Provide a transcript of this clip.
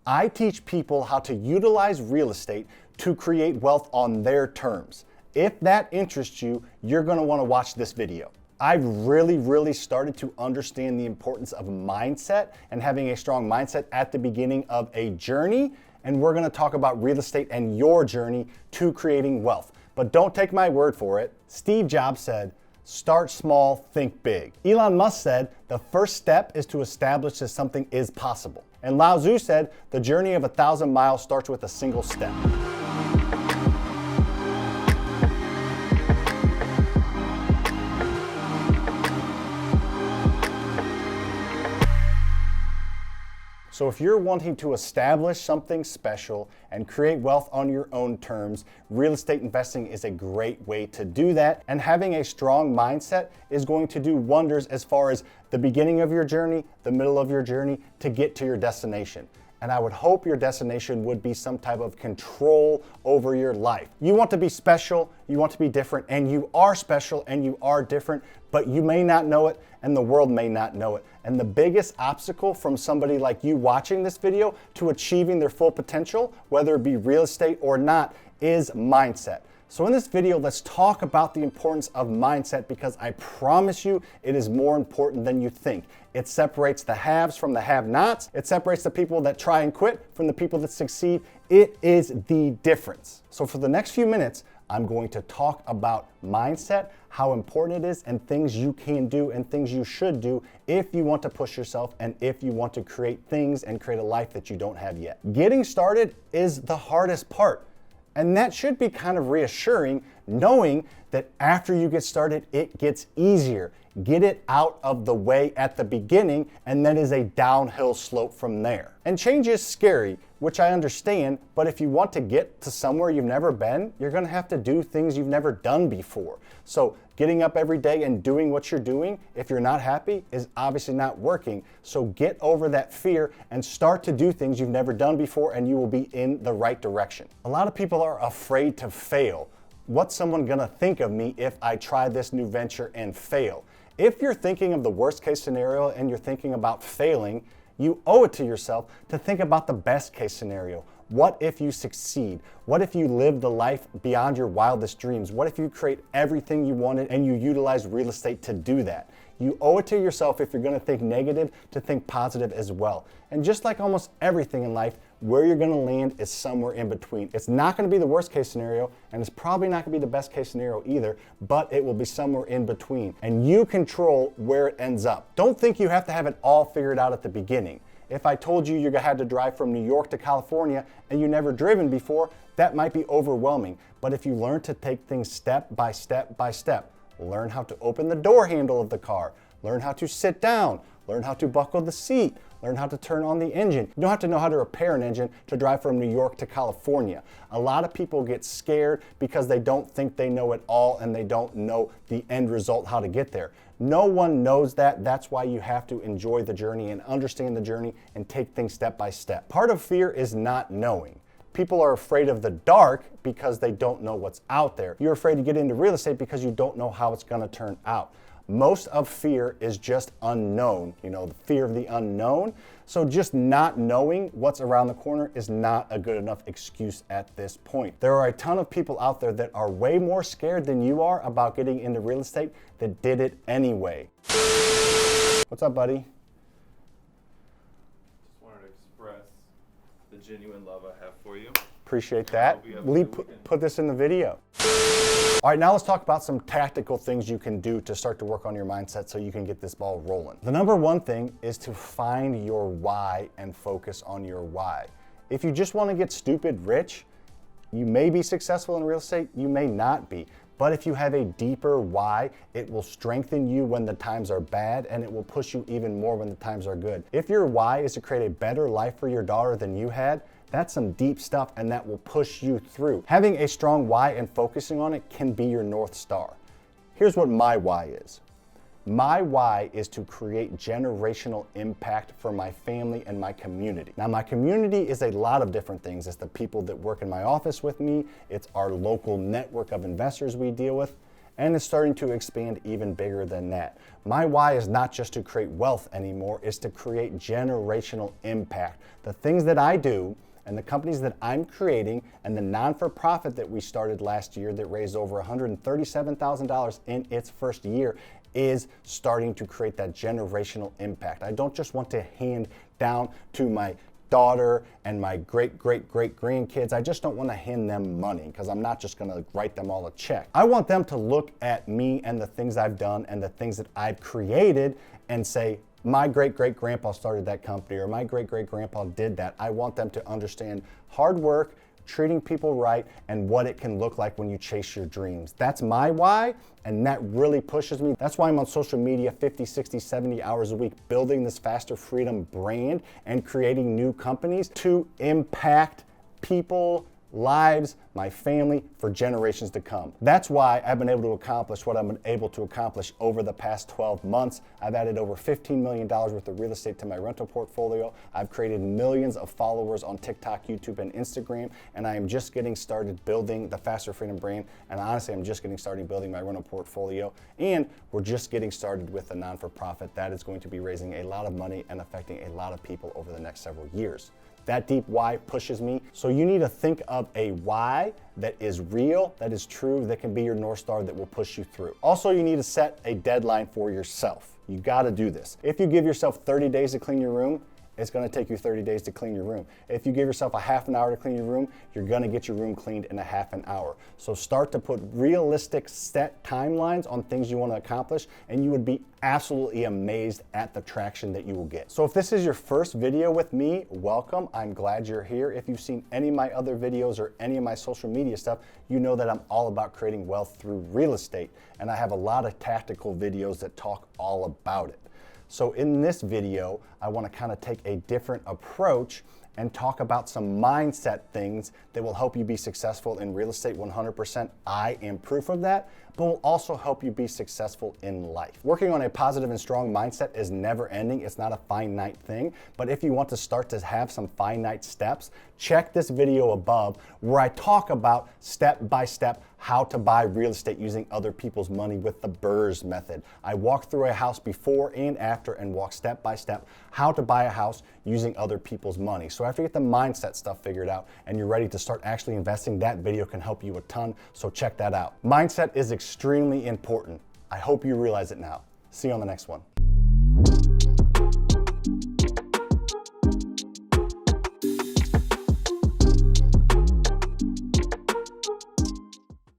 I teach people how to utilize real estate to create wealth on their terms. If that interests you, you're going to want to watch this video. I've really started to understand the importance of mindset and having a strong mindset at the beginning of a journey. And we're going to talk about real estate and your journey to creating wealth. But don't take my word for it. Steve Jobs said, start small, think big. Elon Musk said, the first step is to establish that something is possible. And Lao Tzu said, the journey of 1,000 miles starts with a single step. So if you're wanting to establish something special and create wealth on your own terms, real estate investing is a great way to do that. And having a strong mindset is going to do wonders as far as the beginning of your journey, the middle of your journey, to get to your destination. And I would hope your destination would be some type of control over your life. You want to be special, you want to be different, and you are special and you are different, but you may not know it and the world may not know it. And the biggest obstacle from somebody like you watching this video to achieving their full potential, whether it be real estate or not, is mindset. So in this video, let's talk about the importance of mindset, because I promise you it is more important than you think. It separates the haves from the have-nots. It separates the people that try and quit from the people that succeed. It is the difference. So for the next few minutes, I'm going to talk about mindset, how important it is, and things you can do and things you should do if you want to push yourself and if you want to create things and create a life that you don't have yet. Getting started is the hardest part. And that should be kind of reassuring, knowing that after you get started, it gets easier. Get it out of the way at the beginning, and then is a downhill slope from there. And change is scary, which I understand, but if you want to get to somewhere you've never been, you're gonna have to do things you've never done before. So getting up every day and doing what you're doing, if you're not happy, is obviously not working. So get over that fear and start to do things you've never done before, and you will be in the right direction. A lot of people are afraid to fail. What's someone gonna think of me if I try this new venture and fail? If you're thinking of the worst case scenario and you're thinking about failing, you owe it to yourself to think about the best case scenario. What if you succeed? What if you live the life beyond your wildest dreams? What if you create everything you wanted and you utilize real estate to do that? You owe it to yourself, if you're gonna think negative, to think positive as well. And just like almost everything in life, where you're gonna land is somewhere in between. It's not gonna be the worst case scenario, and it's probably not gonna be the best case scenario either, but it will be somewhere in between. And you control where it ends up. Don't think you have to have it all figured out at the beginning. If I told you you had to drive from New York to California and you never driven before, that might be overwhelming. But if you learn to take things step by step by step, learn how to open the door handle of the car, learn how to sit down, learn how to buckle the seat, learn how to turn on the engine. You don't have to know how to repair an engine to drive from New York to California. A lot of people get scared because they don't think they know it all and they don't know the end result, how to get there. No one knows that. That's why you have to enjoy the journey and understand the journey and take things step by step. Part of fear is not knowing. People are afraid of the dark because they don't know what's out there. You're afraid to get into real estate because you don't know how it's gonna turn out. Most of fear is just unknown, the fear of the unknown. So just not knowing what's around the corner is not a good enough excuse at this point. There are a ton of people out there that are way more scared than you are about getting into real estate that did it anyway. What's up, buddy? Just wanted to express the genuine love I have for you. Appreciate that. Lee, put this in the video. All right, now let's talk about some tactical things you can do to start to work on your mindset so you can get this ball rolling. The number one thing is to find your why and focus on your why. If you just want to get stupid rich, you may be successful in real estate, you may not be. But if you have a deeper why, it will strengthen you when the times are bad, and it will push you even more when the times are good. If your why is to create a better life for your daughter than you had, that's some deep stuff, and that will push you through. Having a strong why and focusing on it can be your North Star. Here's what my why is. My why is to create generational impact for my family and my community. Now, my community is a lot of different things. It's the people that work in my office with me. It's our local network of investors we deal with. and it's starting to expand even bigger than that. My why is not just to create wealth anymore, it's to create generational impact. The things that I do and the companies that I'm creating and the non-for-profit that we started last year that raised over $137,000 in its first year is starting to create that generational impact. I don't just want to hand down to my daughter and my great grandkids. I just don't want to hand them money because I'm not just going to write them all a check. I want them to look at me and the things I've done and the things that I've created and say, my great-great-grandpa started that company, or my great-great-grandpa did that. I want them to understand hard work, treating people right, and what it can look like when you chase your dreams. That's my why, and that really pushes me. That's why I'm on social media 50, 60, 70 hours a week, building this Faster Freedom brand and creating new companies to impact people, lives, my family for generations to come. That's why I've been able to accomplish what I've been able to accomplish over the past 12 months. I've added over $15 million worth of real estate to my rental portfolio. I've created millions of followers on TikTok, YouTube, and Instagram, and I am just getting started building the Faster Freedom brand. And honestly, I'm just getting started building my rental portfolio, and we're just getting started with a non-for-profit that is going to be raising a lot of money and affecting a lot of people over the next several years. That deep why pushes me. So you need to think of a why that is real, that is true, that can be your North Star that will push you through. Also, you need to set a deadline for yourself. You gotta do this. If you give yourself 30 days to clean your room, it's gonna take you 30 days to clean your room. If you give yourself a half an hour to clean your room, you're gonna get your room cleaned in a half an hour. So start to put realistic set timelines on things you wanna accomplish, and you would be absolutely amazed at the traction that you will get. So if this is your first video with me, welcome. I'm glad you're here. If you've seen any of my other videos or any of my social media stuff, you know that I'm all about creating wealth through real estate, and I have a lot of tactical videos that talk all about it. So in this video, I want to kind of take a different approach and talk about some mindset things that will help you be successful in real estate 100%. I am proof of that, but will also help you be successful in life. Working on a positive and strong mindset is never ending. It's not a finite thing, but if you want to start to have some finite steps, check this video above where I talk about step by step how to buy real estate using other people's money with the BRRRR method. I walk through a house before and after and walk step by step how to buy a house using other people's money. So after you get the mindset stuff figured out and you're ready to start actually investing, that video can help you a ton, so check that out. Mindset is extremely important. I hope you realize it now. See you on the next one.